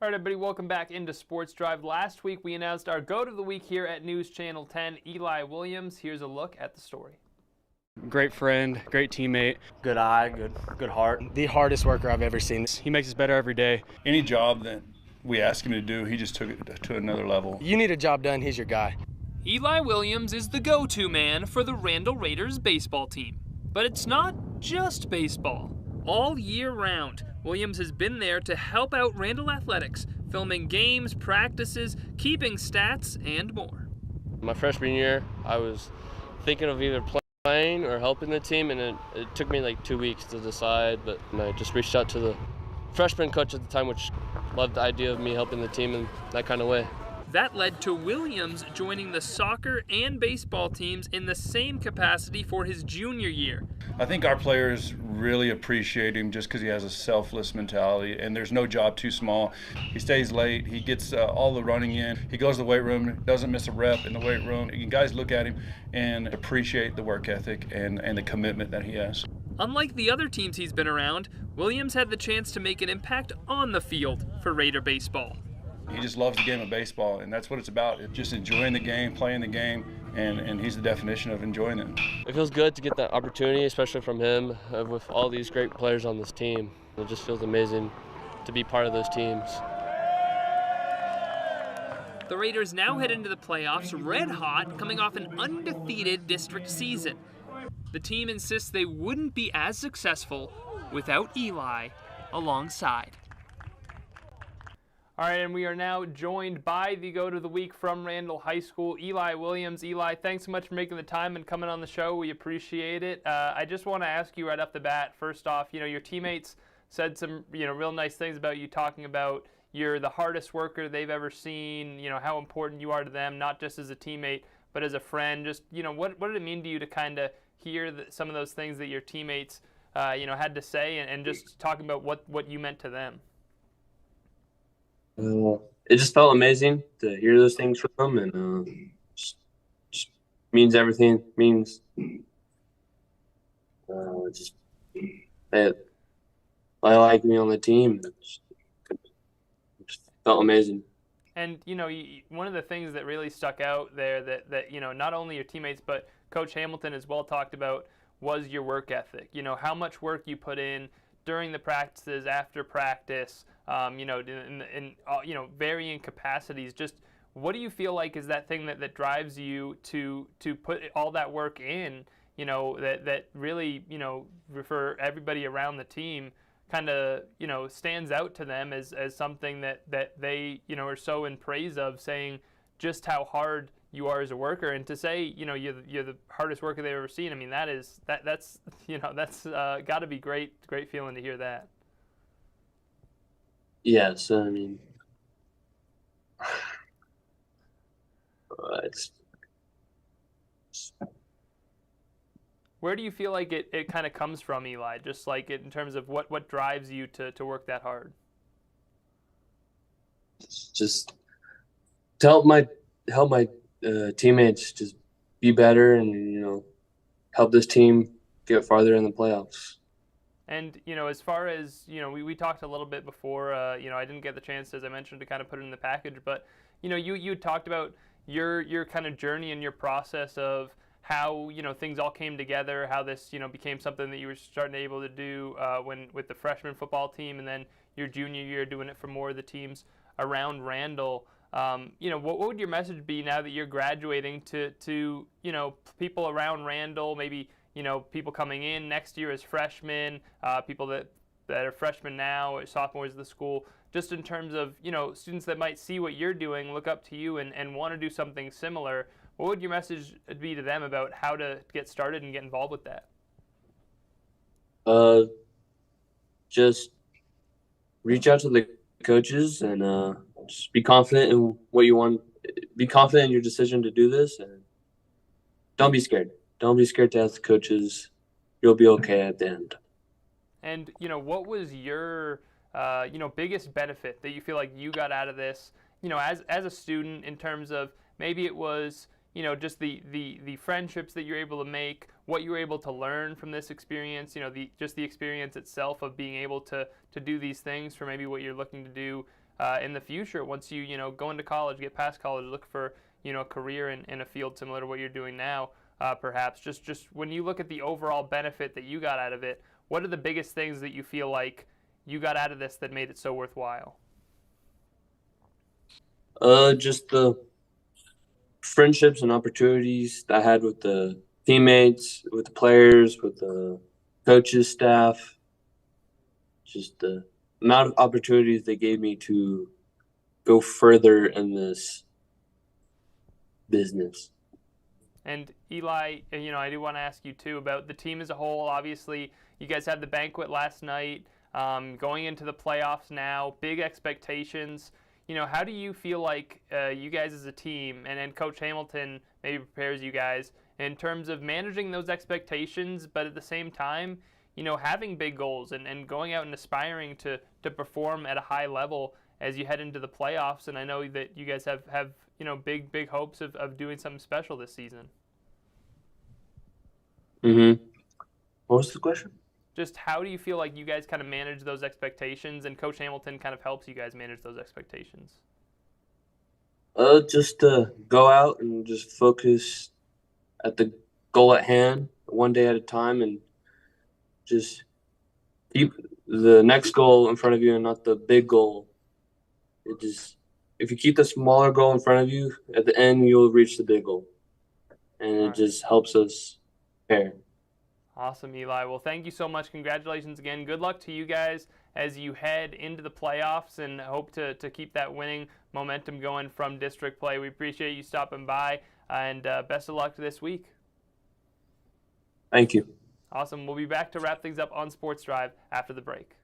All right, everybody, welcome back into Sports Drive. Last week, we announced our GOAT of the Week here at News Channel 10, Eli Williams. Here's a look at the story. Great friend, great teammate. Good eye, good heart. The hardest worker I've ever seen. He makes us better every day. Any job that we asked him to do, he just took it to another level. You need a job done, he's your guy. Eli Williams is the go-to man for the Randall Raiders baseball team. But it's not just baseball. All year round, Williams has been there to help out Randall Athletics, filming games, practices, keeping stats, and more. My freshman year, I was thinking of either playing or helping the team, and it took me like 2 weeks to decide, but I just reached out to the freshman coach at the time, which loved the idea of me helping the team in that kind of way. That led to Williams joining the soccer and baseball teams in the same capacity for his junior year. I think our players really appreciate him just because he has a selfless mentality, and there's no job too small. He stays late, he gets all the running in, he goes to the weight room, doesn't miss a rep in the weight room. You guys look at him and appreciate the work ethic and the commitment that he has. Unlike the other teams he's been around, Williams had the chance to make an impact on the field for Raider baseball. He just loves the game of baseball, and that's what it's about. It's just enjoying the game, playing the game, and he's the definition of enjoying it. It feels good to get that opportunity, especially from him, with all these great players on this team. It just feels amazing to be part of those teams. The Raiders now head into the playoffs red hot, coming off an undefeated district season. The team insists they wouldn't be as successful without Eli alongside. All right, and we are now joined by the GOAT of the Week from Randall High School, Eli Williams. Eli, thanks so much for making the time and coming on the show. We appreciate it. I just want to ask you right off the bat, first off, your teammates said some, real nice things about you, talking about you're the hardest worker they've ever seen, how important you are to them, not just as a teammate, but as a friend. Just, what did it mean to you to kind of hear some of those things that your teammates, had to say, and just talking about what you meant to them? It just felt amazing to hear those things from them, and just means everything. Means just that I like me on the team. Just felt amazing. And one of the things that really stuck out there that not only your teammates but Coach Hamilton as well talked about was your work ethic. How much work you put in during the practices, after practice, in varying capacities. Just what do you feel like is that thing that drives you to put all that work in, that really, for everybody around the team kind of, stands out to them as something that they, are so in praise of, saying just how hard you are as a worker, and to say, you're the hardest worker they've ever seen. I mean, that's got to be great feeling to hear that. Yes, I mean, it's. Where do you feel like it kind of comes from, Eli? Just like in terms of what drives you to work that hard? Just to help my teammates just be better, and help this team get farther in the playoffs. And as far as we talked a little bit before. I didn't get the chance, as I mentioned, to kind of put it in the package, but you talked about your kind of journey and your process of how things all came together, how this became something that you were starting to able to do with the freshman football team, and then your junior year doing it for more of the teams around Randall. What would your message be now that you're graduating to people around Randall, maybe people coming in next year as freshmen, people that are freshmen now, sophomores of the school, just in terms of students that might see what you're doing, look up to you, and want to do something similar? What would your message be to them about how to get started and get involved with that? Just reach out to the coaches and just be confident in what you want. Be confident in your decision to do this, and don't be scared. Don't be scared to ask the coaches. You'll be okay at the end. And what was your biggest benefit that you feel like you got out of this? As a student, in terms of maybe it was just the friendships that you're able to make, what you were able to learn from this experience, the experience itself of being able to do these things for maybe what you're looking to do in the future once you go into college, get past college, look for a career in a field similar to what you're doing now. Perhaps just when you look at the overall benefit that you got out of it, what are the biggest things that you feel like you got out of this that made it so worthwhile? Just the friendships and opportunities I had with the teammates, with the players, with the coaches, staff. Just the amount of opportunities they gave me to go further in this business. And Eli, I do want to ask you too about the team as a whole. Obviously, you guys had the banquet last night, going into the playoffs now, big expectations. How do you feel like you guys as a team and Coach Hamilton maybe prepares you guys in terms of managing those expectations, but at the same time, having big goals and going out and aspiring to perform at a high level as you head into the playoffs? And I know that you guys have big hopes of doing something special this season. Mm-hmm. What was the question? Just how do you feel like you guys kind of manage those expectations, and Coach Hamilton kind of helps you guys manage those expectations? Just to go out and just focus at the goal at hand, one day at a time, and just keep the next goal in front of you and not the big goal. If you keep the smaller goal in front of you, at the end you'll reach the big goal, and it just helps us prepare. Awesome, Eli. Well, thank you so much. Congratulations again. Good luck to you guys as you head into the playoffs, and hope to keep that winning momentum going from district play. We appreciate you stopping by, and best of luck this week. Thank you. Awesome. We'll be back to wrap things up on Sports Drive after the break.